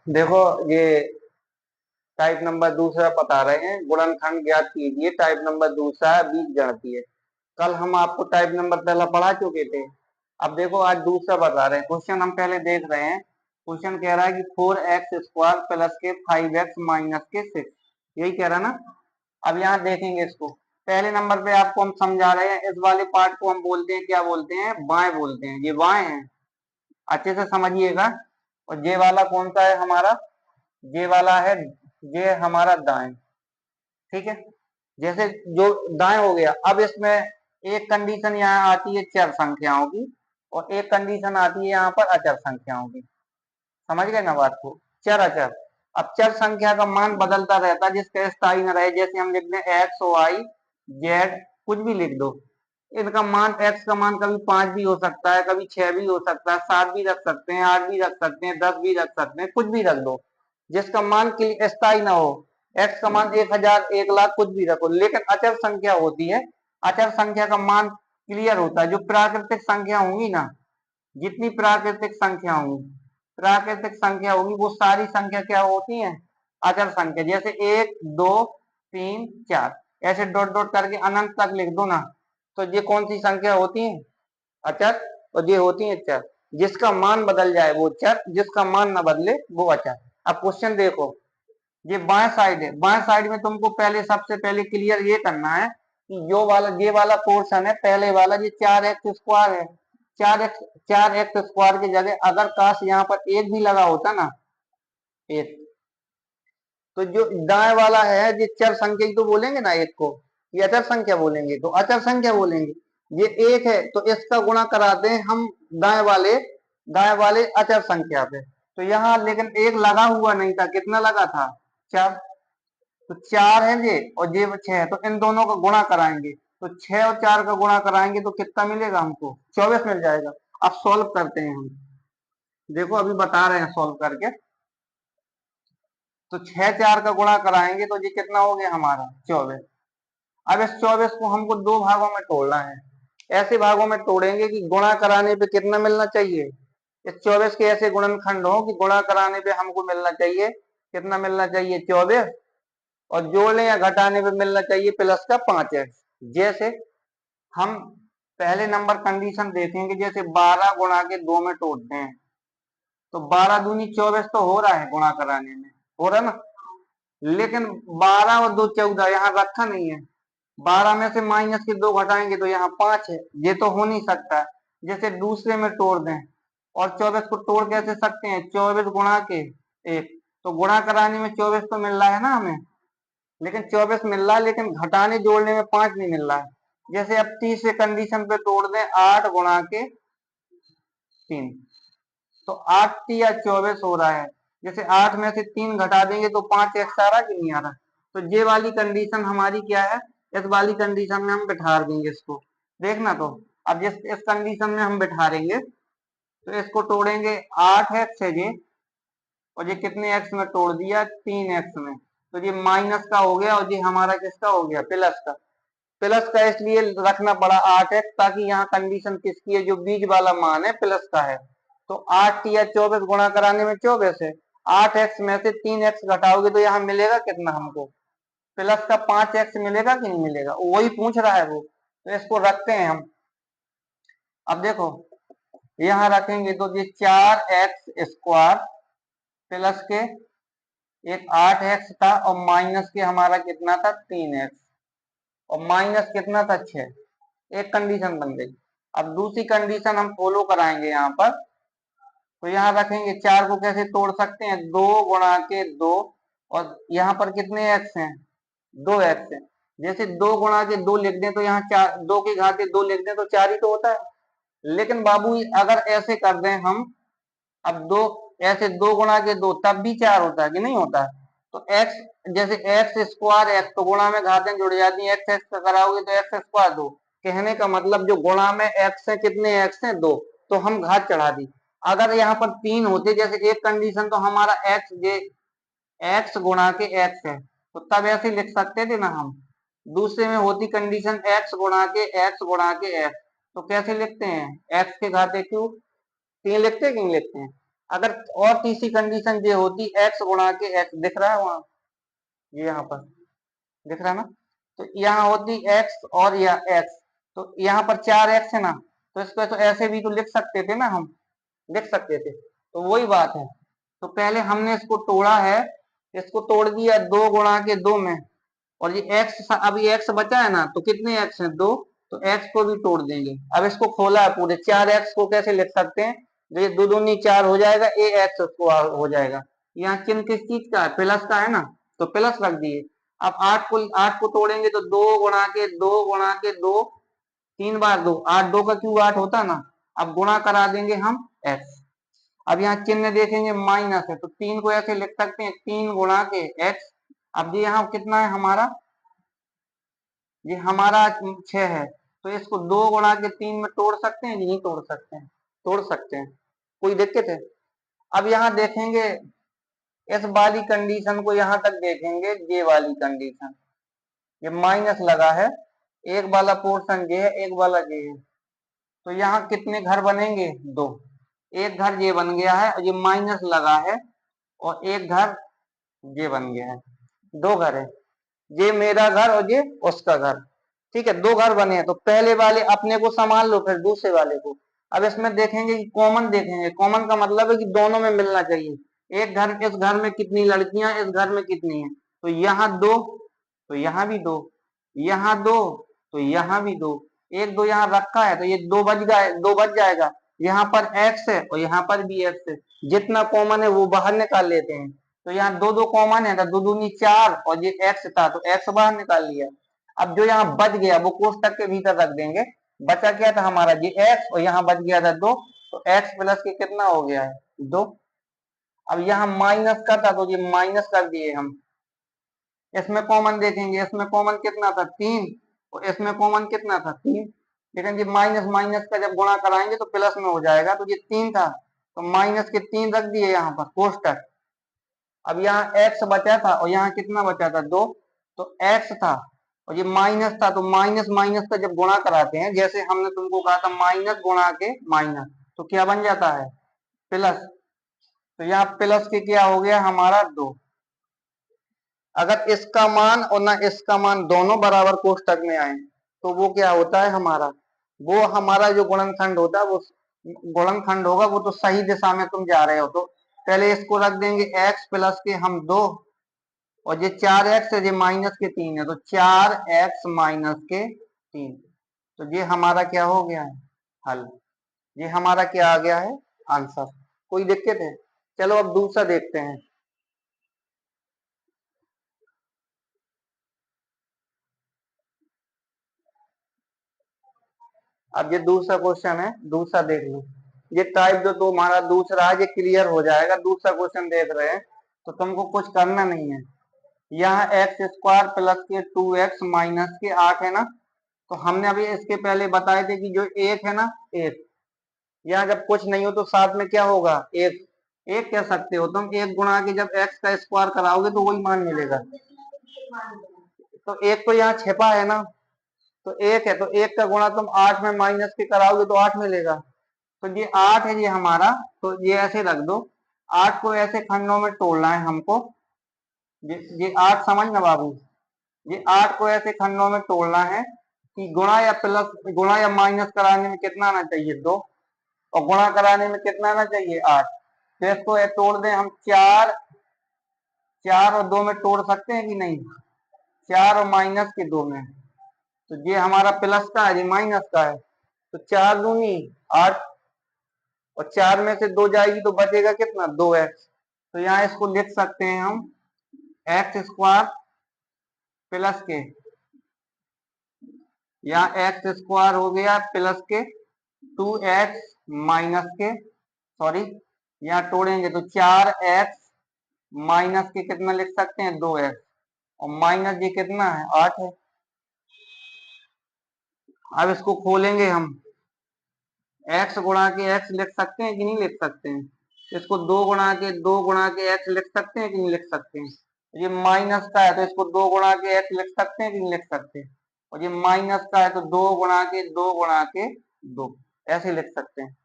देखो ये type number दूसरा बता रहे हैं, गुणनखंड ज्ञात कीजिए। टाइप नंबर दूसरा है बीजगणितीय। कल हम आपको टाइप नंबर पहला पढ़ा चुके थे। अब देखो आज दूसरा बता रहे हैं। क्वेश्चन हम पहले देख रहे हैं। क्वेश्चन कह रहा है कि 4x² प्लस के 5x माइनस के 6, यही कह रहा है ना। अब यहाँ देखेंगे इसको। पहले नंबर पे आपको हम समझा रहे हैं, इस वाले पार्ट को हम बोलते हैं, क्या बोलते हैं, बाएं बोलते हैं। ये बाएं है, अच्छे से समझिएगा। और ये वाला कौन सा है हमारा, ये वाला है, ये हमारा दाएं। ठीक है, जैसे जो दाएं हो गया। अब इसमें एक कंडीशन यहाँ आती है चर संख्याओं की, और एक कंडीशन आती है यहाँ पर अचर संख्याओं की। समझ गए ना बात को, चर अचर। अब चर संख्या का मान बदलता रहता है, जिसका स्थायी न रहे। जैसे हम लिख दें एक्स वाई जेड, कुछ भी लिख दो, इनका मान, एक्स का मान कभी 5 भी हो सकता है, कभी 6 भी हो सकता है, 7 भी रख सकते हैं, 8 भी रख सकते हैं, 10 भी रख सकते हैं, कुछ भी रख दो जिसका मान स्थायी ना हो। एक्स का मान 1000, 1,00,000, कुछ भी रखो, लेकिन अचर संख्या होती है। अचर संख्या का मान क्लियर होता है। जो प्राकृतिक संख्या होंगी ना, जितनी प्राकृतिक संख्या होंगी, प्राकृतिक संख्या होगी, वो सारी संख्या क्या होती है, अचर संख्या। जैसे 1 2 3 4, ऐसे डॉट डॉट करके अनंत तक लिख दो ना, तो ये कौन सी संख्या होती है, अचर। और ये होती है चर। जिसका मान बदल जाए वो चर, जिसका मान न बदले वो अचर। अब क्वेश्चन देखो, ये बाएं साइड है। बाएं साइड में तुमको पहले, सबसे पहले क्लियर ये करना है कि जो वाला, ये वाला पोर्शन है पहले वाला, ये 4x² है। 4x² की जगह अगर काश यहाँ पर 1 भी लगा होता ना, 1, तो जो दाएं वाला है, ये चर संख्या ही तो बोलेंगे ना एक को, ये अचर संख्या बोलेंगे, तो अचर संख्या बोलेंगे। ये 1 है तो इसका गुणा कराते हैं हम दाएं वाले, दाएं वाले अचर संख्या पे। तो यहाँ लेकिन 1 लगा हुआ नहीं था, कितना लगा था, 4। तो 4 है ये, और ये 6 है, तो इन दोनों का गुणा कराएंगे। तो 6 और 4 का गुणा कराएंगे तो कितना मिलेगा हमको, 24 मिल जाएगा। अब सॉल्व करते हैं हम। देखो अभी बता रहे हैं सॉल्व करके। तो 6 4 का गुणा कराएंगे तो ये कितना हो गया हमारा, 24। अब इस 24 को हमको 2 भागों में तोड़ना है। ऐसे भागों में तोड़ेंगे कि गुणा कराने पे कितना मिलना चाहिए, इस 24 के ऐसे गुणनखंड हो कि गुणा कराने पे हमको मिलना चाहिए, कितना मिलना चाहिए, 24। और जोड़ने या घटाने पे मिलना चाहिए प्लस का 5x। जैसे हम पहले नंबर कंडीशन देखेंगे, जैसे 12 गुणा के 2 में तोड़ते हैं, तो 12 दूनी 24 तो हो रहा है गुणा कराने में, हो रहा ना। लेकिन 12 और 2 14, यहाँ रखा नहीं है। 12 में से माइनस के 2 घटाएंगे तो यहाँ 5 है, ये तो हो नहीं सकता। जैसे दूसरे में तोड़ दें, और 24 को तोड़ कैसे सकते हैं, 24 गुणा के 1, तो गुणा कराने में 24 तो मिल रहा है ना हमें, लेकिन 24 मिल रहा है, लेकिन घटाने जोड़ने में 5 नहीं मिल रहा है। जैसे अब तीसरे कंडीशन पे तोड़ दें, 8 गुणा के 3, तो 8 या 24 हो रहा है। जैसे 8 में से 3 घटा देंगे तो 5x आ रहा कि नहीं आ रहा। तो ये वाली कंडीशन हमारी क्या है, इस वाली कंडीशन में हम बिठा देंगे इसको, देखना। तो अब जिस इस कंडीशन में हम बिठा देंगे, तो इसको तोड़ेंगे, 8x है ये, और ये कितने x में तोड़ दिया, 3x में, तो ये माइनस का हो गया, और ये हमारा किसका हो गया, प्लस का। प्लस का इसलिए रखना पड़ा 8x, ताकि यहाँ कंडीशन किसकी है, जो बीच वाला मान है प्लस का है। तो 8 या 24 गुणा कराने में 24 है, 8x में से 3x घटाओगे तो यहाँ मिलेगा कितना हमको, प्लस का 5x मिलेगा कि नहीं मिलेगा, वही पूछ रहा है वो। तो इसको रखते हैं हम। अब देखो यहाँ रखेंगे तो ये 4x² प्लस के एक 8x था, और माइनस के हमारा कितना था, 3x, और माइनस कितना था, 6। एक कंडीशन बन गई। अब दूसरी कंडीशन हम फॉलो कराएंगे यहाँ पर। तो यहाँ रखेंगे, 4 को कैसे तोड़ सकते हैं, 2 गुणा के 2, और यहाँ पर कितने एक्स हैं, 2x है। जैसे 2 गुणा के 2 लिख दें तो यहाँ 4, 2 की घाते 2 लिख दें तो 4 ही तो होता है। लेकिन बाबू अगर ऐसे कर दें हम, अब 2, ऐसे 2 गुणा के 2 तब भी 4 होता है कि नहीं होता है। तो x, जैसे x² x, तो गुणा में घातें जुड़ जाती हैं, x का कराओगे तो x² 2। कहने का मतलब जो गुणा में x है, कितने x है, 2, तो हम घात चढ़ा दी। अगर यहाँ पर 3 होते, जैसे एक कंडीशन तो हमारा x, ये x गुणा के x है, तो तब ऐसे लिख सकते थे ना हम। दूसरे में होती कंडीशन x गुणा के x गुणा के x, तो कैसे लिखते हैं, x के घाते क्यों 3 लिखते हैं कि नहीं लिखते हैं। अगर और तीसरी कंडीशन ये होती x गुणा के x, दिख रहा है वहां, ये यहाँ पर दिख रहा है ना, तो यहाँ होती x और यह x, तो यहाँ पर 4x है ना, तो इसको तो ऐसे भी तो लिख सकते थे ना, हम लिख सकते थे, तो वही बात है। तो पहले हमने इसको तोड़ा है, इसको तोड़ दिया 2 गुणा के 2 में, और ये x, अभी x बचा है ना, तो कितने x है 2, तो x को भी तोड़ देंगे। अब इसको खोला है पूरे, 4x को कैसे लिख सकते हैं, जो ये 2 दूनी 4 हो जाएगा, ए एक्स उसको हो जाएगा। यहाँ चिन्ह किस चीज का है, प्लस का है ना, तो प्लस रख दिए। अब 8 को तोड़ेंगे तो 2 गुणा के 2 गुणा के 2, 3 बार 2, 8 2 का क्यों 8 होता ना, अब गुणा करा देंगे हम x। अब यहाँ चिन्ह देखेंगे माइनस है, तो 3 को ऐसे लिख सकते हैं 3 गुणा के x। अब ये यहाँ कितना है हमारा, ये हमारा 6 है, तो इसको 2 गुणा के 3 में तोड़ सकते हैं, नहीं तोड़ सकते हैं, तोड़ सकते हैं, कोई दिक्कत है। अब यहाँ देखेंगे इस वाली कंडीशन को, यहाँ तक देखेंगे ये वाली कंडीशन, ये माइनस लगा है, एक वाला पोर्शन ये है, एक वाला ये है, तो यहाँ कितने घर बनेंगे, 2। एक घर ये बन गया है और ये माइनस लगा है, और एक घर ये बन गया है, 2 घर है, ये मेरा घर और ये उसका घर, ठीक है, 2 घर बने हैं। तो पहले वाले अपने को संभाल लो, फिर दूसरे वाले को। अब इसमें देखेंगे कि कॉमन, देखेंगे कॉमन का मतलब है कि दोनों में मिलना चाहिए। एक घर, इस घर में कितनी लड़कियां, इस घर में कितनी है, तो यहाँ 2, तो यहाँ भी 2, यहाँ 2, तो यहाँ भी 2, 1 2 यहाँ रखा है, तो ये 2 बच गए, 2 बच जाएगा। यहाँ पर x है और यहाँ पर भी x है, जितना कॉमन है वो बाहर निकाल लेते हैं। तो यहाँ 2 2 कॉमन है, तो 2 दूनी 4, और ये x था तो x बाहर निकाल लिया। अब जो यहाँ बच गया वो कोष्टक के भीतर रख देंगे। बचा क्या था हमारा, ये x, और यहाँ बच गया था 2, तो x प्लस के कितना हो गया है, 2। अब यहाँ माइनस का था, तो ये माइनस कर दिए हम। इसमें कॉमन देखेंगे, इसमें कॉमन कितना था, 3, और इसमें कॉमन कितना था, 3, लेकिन ये माइनस माइनस का जब गुणा कराएंगे तो प्लस में हो जाएगा, तो ये 3 था, तो माइनस के 3 रख दिए यहाँ पर कोष्टक। अब यहाँ x बचा था और यहाँ कितना बचा था, 2, तो x था और ये माइनस था, तो माइनस माइनस का जब गुणा कराते हैं, जैसे हमने तुमको कहा था माइनस गुणा के माइनस, तो क्या बन जाता है, प्लस। तो यहाँ प्लस के क्या हो गया हमारा, 2। अगर इसका मान और ना इसका मान दोनों बराबर कोष्टक में आए, तो वो क्या होता है हमारा, वो हमारा जो गुणनखंड होता है, वो गुणनखंड होगा, वो तो सही दिशा में तुम जा रहे हो। तो पहले इसको रख देंगे x प्लस के हम 2, और ये 4x है, ये माइनस के 3 है, तो 4x माइनस के 3, तो ये हमारा क्या हो गया है, हल। ये हमारा क्या आ गया है, आंसर। कोई दिक्कत है, चलो अब दूसरा देखते हैं। अब ये दूसरा क्वेश्चन है, दूसरा देख लो। ये टाइप जो तुम्हारा दूसरा है ये क्लियर हो जाएगा। दूसरा क्वेश्चन देख रहे हैं तो तुमको कुछ करना नहीं है। यहाँ एक्स स्क्वायर प्लस के 2x माइनस के 8 है ना, तो हमने अभी इसके पहले बताए थे कि जो एक है ना, एक, यहाँ जब कुछ नहीं हो तो साथ में क्या होगा, एक। एक कह सकते हो तुम, एक गुणा के जब एक्स का स्क्वायर कराओगे तो वही मान मिलेगा। तो एक तो यहाँ छिपा है ना, तो एक है, तो एक का गुणा तुम 8 में माइनस के कराओगे तो 8 मिलेगा। तो ये 8 है ये हमारा, तो ये ऐसे रख दो। 8 को ऐसे खंडों में तोड़ना है हमको। ये 8 समझ ना बाबू, ये 8 को ऐसे खंडों में तोड़ना है कि गुणा या प्लस, गुणा या माइनस कराने में कितना आना चाहिए, 2, और गुणा कराने में कितना आना चाहिए, 8। तो इसको तोड़ दें हम, 4, 4 और 2 में तोड़ सकते हैं कि नहीं, 4 और माइनस के 2 में, तो ये हमारा प्लस का है, ये माइनस का है, तो 4 दूनी 8, और 4 में से 2 जाएगी तो बचेगा कितना, 2x। तो यहाँ इसको लिख सकते हैं हम एक्स स्क्वायर प्लस के, यहाँ एक्स स्क्वायर हो गया प्लस के 2x माइनस के, सॉरी, यहाँ तोड़ेंगे तो 4x माइनस के कितना लिख सकते हैं, 2x, और माइनस ये कितना है, 8 है। अब इसको खोलेंगे हम, x गुणा के x लिख सकते हैं कि नहीं लिख सकते हैं, इसको 2 गुणा के x लिख सकते हैं कि नहीं लिख सकते हैं। ये माइनस का है तो इसको 2 गुणा के x लिख सकते हैं कि नहीं लिख सकते, और ये माइनस का है तो 2 गुणा के 2 गुणा के 2, ऐसे लिख सकते हैं।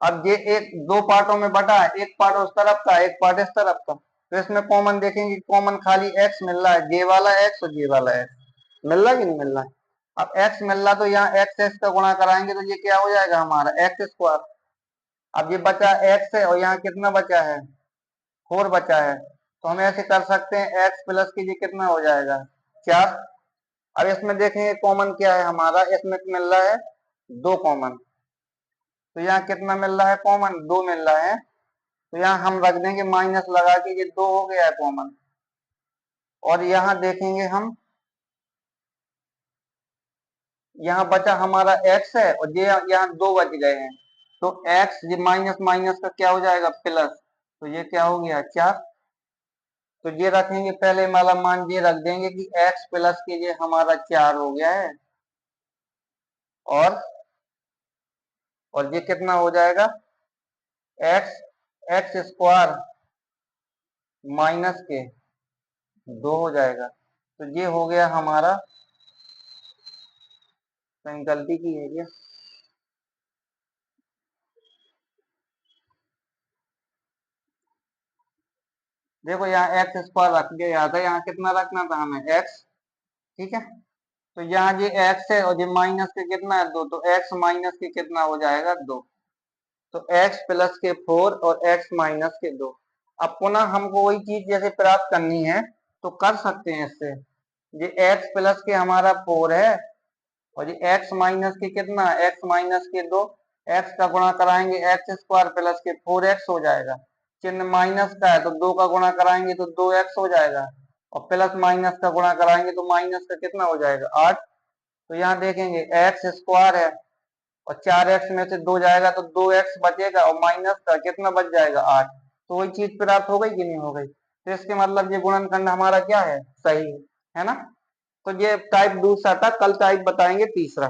अब ये एक दो पार्टों में बटा है, एक पार्ट उस तरफ का, एक पार्ट इस तरफ का, तो इसमें कॉमन देखेंगे, कॉमन खाली एक्स मिल रहा है, जे वाला एक्स और जे वाला एक्स मिल रहा है कि नहीं मिल रहा है। अब एक्स मिल रहा तो यहाँ एक्स एक्स का गुणा कराएंगे तो ये क्या हो जाएगा हमारा एक्स स्क्वायर। अब ये बचा एक्स है और यहाँ कितना बचा है, 4 बचा है, तो हम ऐसे कर सकते हैं एक्स प्लस की ये कितना हो जाएगा 4। अब इसमें देखेंगे कॉमन क्या है हमारा, इसमें मिल रहा है 2 कॉमन, तो यहाँ कितना मिल रहा है कॉमन 2 मिल रहा है, तो यहाँ हम रख देंगे माइनस लगा के, ये 2 हो गया है कॉमन। और यहाँ देखेंगे हम, यहाँ बचा हमारा x है और ये यहाँ 2 बच गए हैं, तो x ये माइनस माइनस का क्या हो जाएगा प्लस, तो ये क्या हो गया 4। तो ये रखेंगे पहले वाला मान, ये रख देंगे कि x प्लस के ये हमारा 4 हो गया है, और ये कितना हो जाएगा x एक्स स्क्वायर माइनस के 2 हो जाएगा। तो ये हो गया हमारा, कहीं गलती की है क्या, देखो यहाँ एक्स स्क्वायर रख दिया था, यहाँ कितना रखना था हमें एक्स, ठीक है। तो यहाँ ये एक्स है और ये माइनस के कितना है 2, तो एक्स माइनस के कितना हो जाएगा 2, तो एक्स प्लस के 4 और एक्स माइनस के 2। अब पुनः हमको वही चीज जैसे प्राप्त करनी है तो कर सकते हैं इससे, ये एक्स प्लस के हमारा 4 है और ये एक्स माइनस के कितना है एक्स माइनस के 2, एक्स का गुणा कराएंगे एक्स स्क्वायर प्लस के 4x हो जाएगा, चिन्ह माइनस का है तो 2 का गुणा कराएंगे तो 2x हो जाएगा, और प्लस माइनस का गुणा कराएंगे तो माइनस का कितना हो जाएगा 8। तो यहाँ देखेंगे एक्स स्क्वायर है और 4x में से 2 जाएगा तो 2x बचेगा और माइनस का कितना बच जाएगा 8, तो वही चीज प्राप्त हो गई कि नहीं हो गई। तो इसके मतलब ये गुणनखंड हमारा क्या है सही है ना। तो ये टाइप दूसरा था, कल टाइप बताएंगे तीसरा।